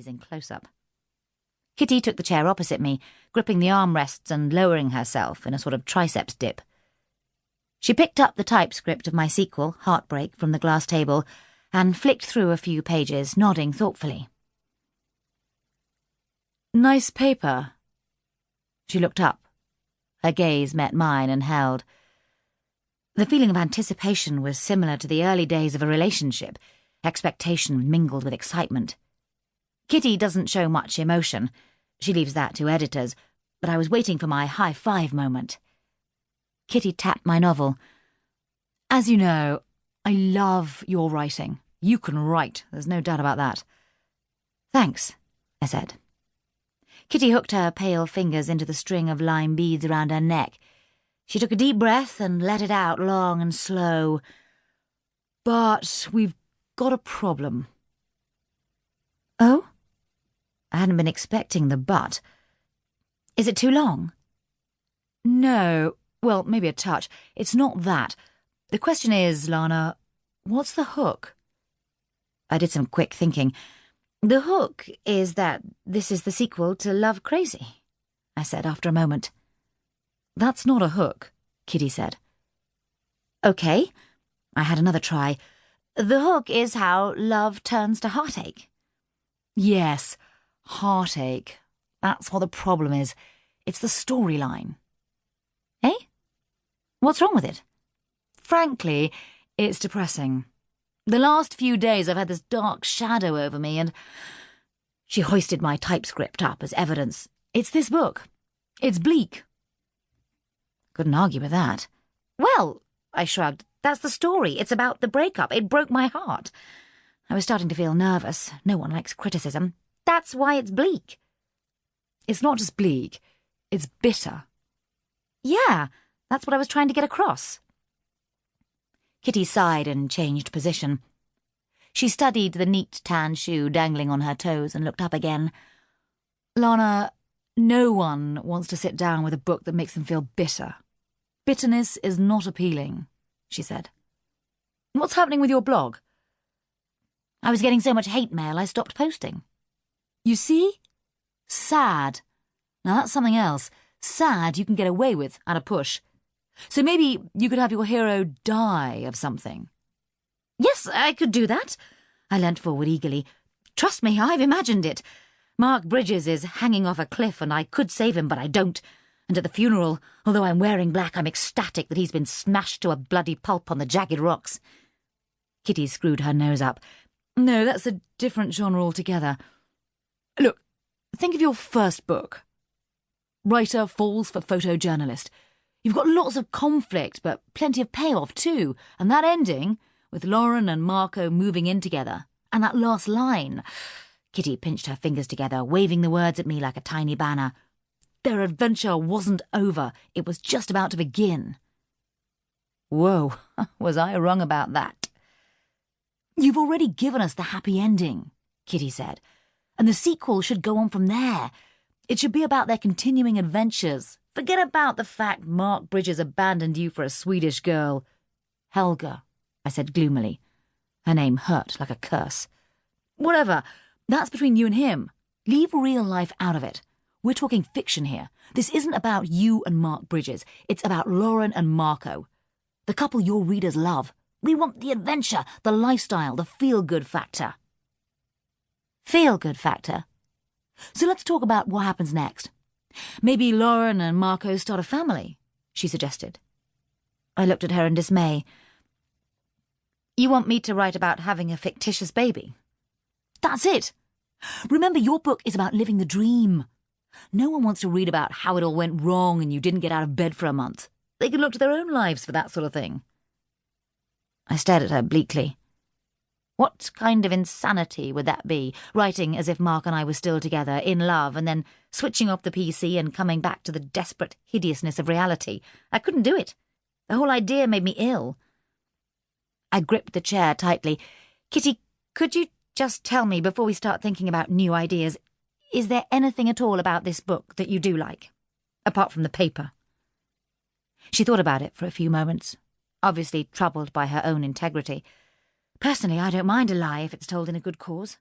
in close-up. Kitty took the chair opposite me, gripping the armrests and lowering herself in a sort of triceps dip. She picked up the typescript of my sequel, Heartbreak, from the glass table and flicked through a few pages, nodding thoughtfully. "Nice paper." She looked up. Her gaze met mine and held. The feeling of anticipation was similar to the early days of a relationship, expectation mingled with excitement. Kitty doesn't show much emotion. She leaves that to editors, but I was waiting for my high-five moment. Kitty tapped my novel. "As you know, I love your writing. You can write, there's no doubt about that." "Thanks," I said. Kitty hooked her pale fingers into the string of lime beads around her neck. She took a deep breath and let it out long and slow. "But we've got a problem." "Oh?" I hadn't been expecting the but. "Is it too long?" "No. Well, maybe a touch. It's not that. The question is, Lana, what's the hook?" I did some quick thinking. "The hook is that this is the sequel to Love Crazy," I said after a moment. "That's not a hook," Kitty said. "Okay." I had another try. "The hook is how love turns to heartache." "Yes, heartache. That's what the problem is. It's the storyline." "Eh? What's wrong with it?" "Frankly, it's depressing. The last few days I've had this dark shadow over me and—" She hoisted my typescript up as evidence. "It's this book. It's bleak." Couldn't argue with that. "Well," I shrugged, "that's the story. It's about the breakup. It broke my heart." I was starting to feel nervous. No one likes criticism. "That's why it's bleak." "It's not just bleak. It's bitter." "Yeah, that's what I was trying to get across." Kitty sighed and changed position. She studied the neat tan shoe dangling on her toes and looked up again. "Lana, no one wants to sit down with a book that makes them feel bitter. Bitterness is not appealing," she said. "What's happening with your blog?" "I was getting so much hate mail I stopped posting." "You see? Sad. Now that's something else. Sad you can get away with at a push. So maybe you could have your hero die of something." "Yes, I could do that." I leant forward eagerly. "Trust me, I've imagined it. Mark Bridges is hanging off a cliff and I could save him, but I don't. And at the funeral, although I'm wearing black, I'm ecstatic that he's been smashed to a bloody pulp on the jagged rocks." Kitty screwed her nose up. "No, that's a different genre altogether. Look, think of your first book. Writer falls for photojournalist. You've got lots of conflict, but plenty of payoff too. And that ending, with Lauren and Marco moving in together, and that last line—" Kitty pinched her fingers together, waving the words at me like a tiny banner. "Their adventure wasn't over. It was just about to begin." Whoa, was I wrong about that? "You've already given us the happy ending," Kitty said, "and the sequel should go on from there. It should be about their continuing adventures. Forget about the fact Mark Bridges abandoned you for a Swedish girl." "Helga," I said gloomily. Her name hurt like a curse. "Whatever. That's between you and him. Leave real life out of it. We're talking fiction here. This isn't about you and Mark Bridges. It's about Lauren and Marco. The couple your readers love. We want the adventure, the lifestyle, the feel-good factor." "Feel-good factor?" "So let's talk about what happens next. Maybe Lauren and Marco start a family," she suggested. I looked at her in dismay. "You want me to write about having a fictitious baby?" "That's it. Remember, your book is about living the dream. No one wants to read about how it all went wrong and you didn't get out of bed for a month. They can look to their own lives for that sort of thing." I stared at her bleakly. What kind of insanity would that be, writing as if Mark and I were still together, in love, and then switching off the PC and coming back to the desperate hideousness of reality? I couldn't do it. The whole idea made me ill. I gripped the chair tightly. "Kitty, could you just tell me, before we start thinking about new ideas, is there anything at all about this book that you do like, apart from the paper?" She thought about it for a few moments, obviously troubled by her own integrity. "Personally, I don't mind a lie if it's told in a good cause."